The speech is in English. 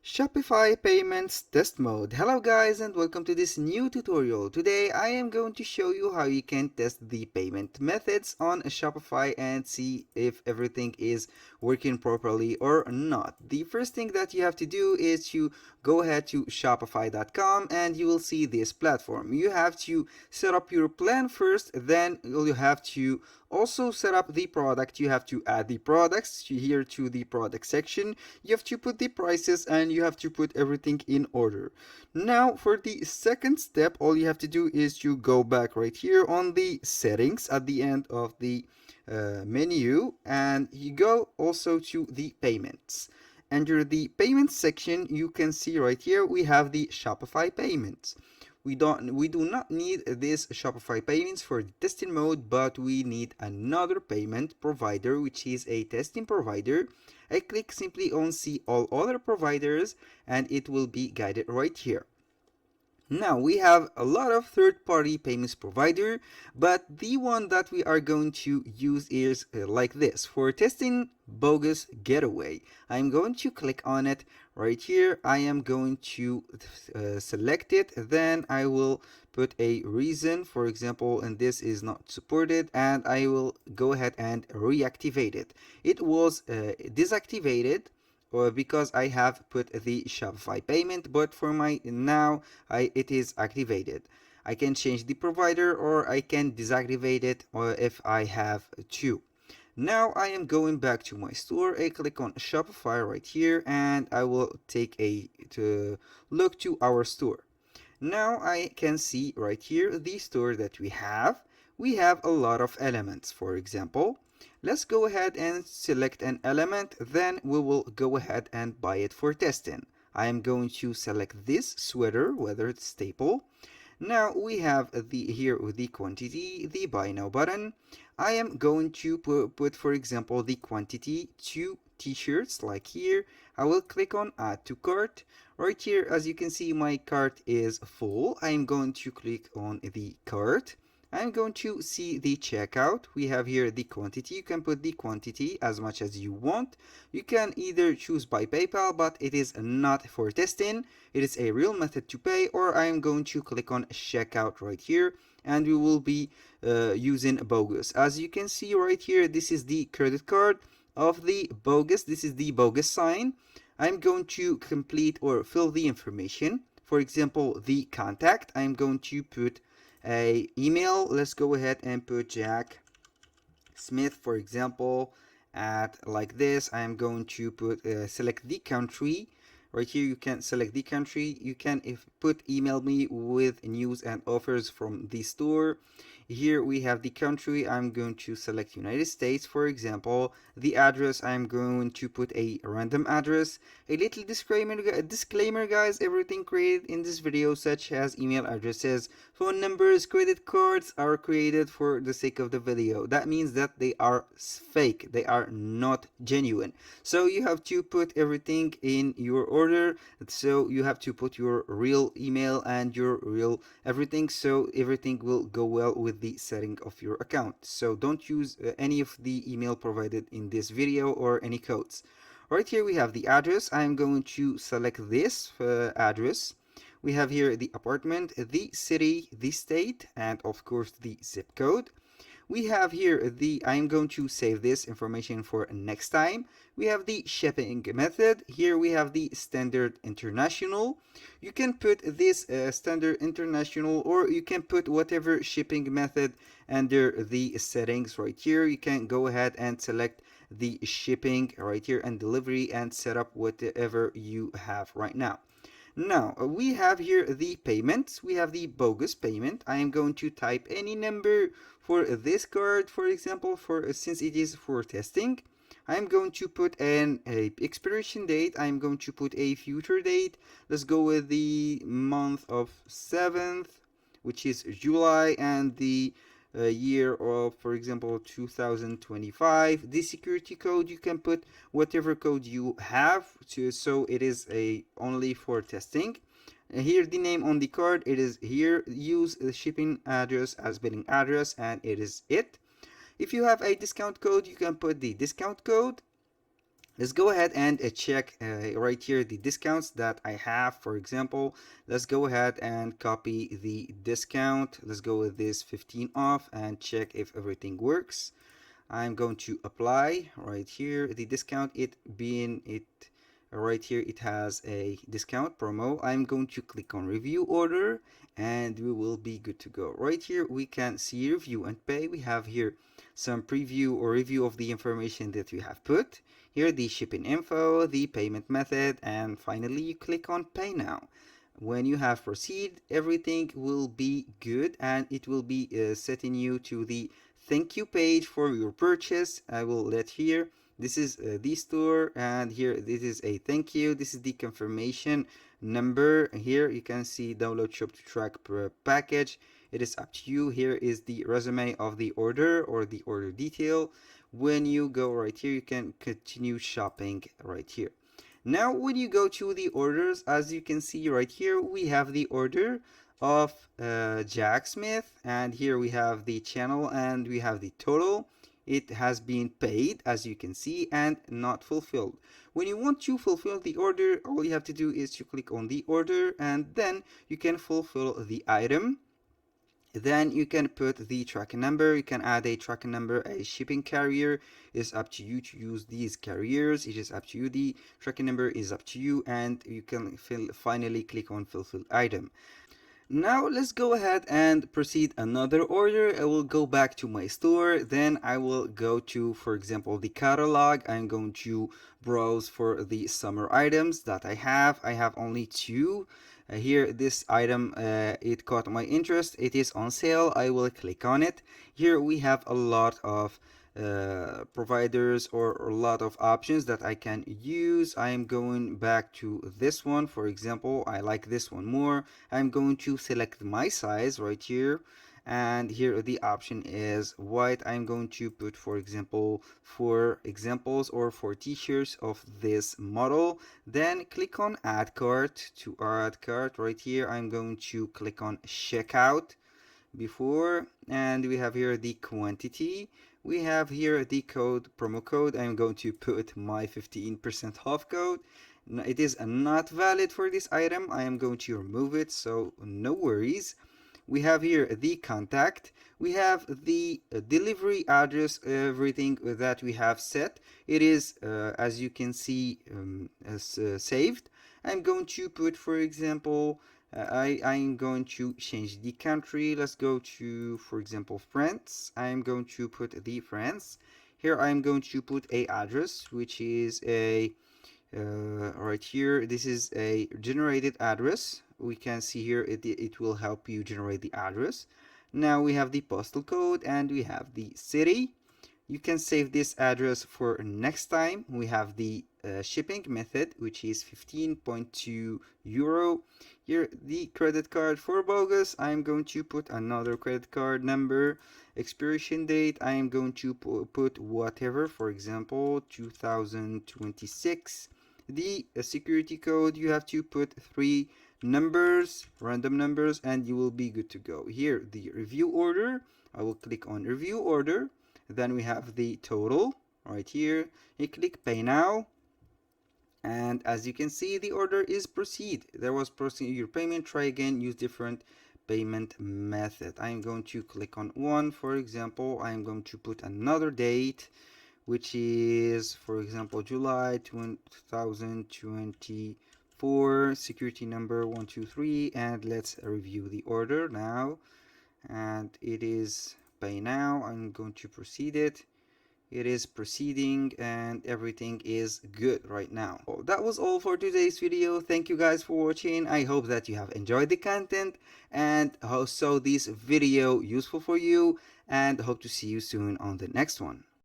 Shopify Payments Test Mode. Hello guys and welcome to this new tutorial. Today I am going to show you how you can test the payment methods on Shopify and see if everything is working properly or not. The first thing that you have to do is to go ahead to shopify.com and you will see this platform. You have to set up your plan first, then you have to also set up the product. You have to add the products here to the product section. You have to put the prices and you have to put everything in order. Now for the second step, all you have to do is to go back right here on the settings at the end of the menu, and you go also to the payments. Under the payments section, you can see right here we have the Shopify payments. We do not need this Shopify payments for the testing mode, but we need another payment provider, which is a testing provider. I click simply on see all other providers and it will be guided right here. Now we have a lot of third-party payments provider, but the one that we are going to use is like this. For testing bogus getaway, I'm going to click on it right here. I am going to select it, then I will put a reason, for example, and this is not supported, and I will go ahead and reactivate it. It was deactivated because I have put the Shopify payment, but for my now it is activated. I can change the provider or I can deactivate it if I have to. Now I am going back to my store. I click on Shopify right here and I will take a look to our store. Now I can see right here the store that we have. We have a lot of elements. For example, let's go ahead and select an element, then we will go ahead and buy it for testing. I am going to select this sweater, whether it's staple. Now we have here the quantity, the buy now button. I am going to put for example the quantity 2 t-shirts like here. I will click on add to cart. Right here, as you can see, my cart is full. I am going to click on the cart. I'm going to see the checkout. We have here the quantity. You can put the quantity as much as you want. You can either choose by PayPal, but it is not for testing. It is a real method to pay, or I am going to click on checkout right here and we will be using bogus. As you can see right here, this is the credit card of the bogus. This is the bogus sign. I'm going to complete or fill the information. For example, the contact, I'm going to put a email. Let's go ahead and put Jack Smith, for example, at like this. I'm going to put select the country. Right here you can select the country. You can put email me with news and offers from the store. Here we have the country. I'm going to select United States, for example. The address, I'm going to put a random address. A little disclaimer guys, everything created in this video, such as email addresses, phone numbers, credit cards, are created for the sake of the video. That means that they are fake, they are not genuine. So you have to put everything in your order. So you have to put your real email and your real everything, so everything will go well with the setting of your account. So don't use any of the email provided in this video or any codes. Right here we have the address. I'm going to select this address. We have here the apartment, the city, the state, and of course the zip code. We have here I'm going to save this information for next time. We have the shipping method. Here we have the standard international. You can put this standard international, or you can put whatever shipping method under the settings right here. You can go ahead and select the shipping right here and delivery and set up whatever you have right now. Now, we have here the payments. We have the bogus payment. I am going to type any number for this card, for example, since it is for testing. I'm going to put an expiration date. I'm going to put a future date. Let's go with the month of 7th, which is July, and the year of, for example, 2025. The security code, you can put whatever code you have so it is only for testing. Here the name on the card, it is here. Use the shipping address as billing address, and it is it. If you have a discount code, you can put the discount code. Let's go ahead and check right here the discounts that I have. For example, let's go ahead and copy the discount. Let's go with this 15 off and check if everything works. I'm going to apply right here the discount. It being it right here, it has a discount promo. I'm going to click on review order and we will be good to go. Right here we can see review and pay. We have here some preview or review of the information that we have put here, the shipping info, the payment method, and finally you click on pay now. When you have proceed, everything will be good and it will be setting you to the thank you page for your purchase. I will let here, this is the store, and here this is a thank you. This is the confirmation number. Here you can see download shop to track per package. It is up to you. Here is the resume of the order or the order detail. When you go right here, you can continue shopping right here. Now when you go to the orders, as you can see right here, we have the order of Jack Smith, and here we have the channel and we have the total. It has been paid, as you can see, and not fulfilled. When you want to fulfill the order, all you have to do is to click on the order and then you can fulfill the item. Then you can put the tracking number. You can add a tracking number, a shipping carrier. It's up to you to use these carriers. It is up to you. The tracking number is up to you, and you can finally click on fulfill item. Now let's go ahead and proceed another order. I will go back to my store, then I will go to, for example, the catalog. I'm going to browse for the summer items that I have. I have only two. Here, this item, it caught my interest. It is on sale. I will click on it. Here we have a lot of providers or a lot of options that I can use. I am going back to this one. For example, I like this one more. I'm going to select my size right here, and here the option is white. I'm going to put, for example, 4 examples or 4 t-shirts of this model. Then click on add cart. To add cart right here, I'm going to click on checkout before, and we have here the quantity. We have here the code, promo code. I'm going to put my 15% off code. It is not valid for this item. I am going to remove it, so no worries. We have here the contact. We have the delivery address, everything that we have set. It is, as you can see, as saved. I'm going to put, for example, I'm going to change the country. Let's go to, for example, France. I'm going to put the France. Here I'm going to put a address, which is a right here. This is a generated address. We can see here it will help you generate the address. Now we have the postal code and we have the city. You can save this address for next time. We have the shipping method, which is 15.2 euro. Here the credit card for bogus. I'm going to put another credit card number. Expiration date, I am going to put whatever, for example 2026. The security code, you have to put 3 numbers, random numbers, and you will be good to go. Here the review order, I will click on review order. Then we have the total right here. You click pay now, and as you can see, the order is proceed. There was proceed your payment. Try again, use different payment method. I'm going to click on one. For example, I'm going to put another date, which is, for example, July 2024, security number 123, and let's review the order now. And it is pay now. I'm going to proceed it. It is proceeding and everything is good right now. Well, that was all for today's video. Thank you guys for watching. I hope that you have enjoyed the content and also this video useful for you, and hope to see you soon on the next one.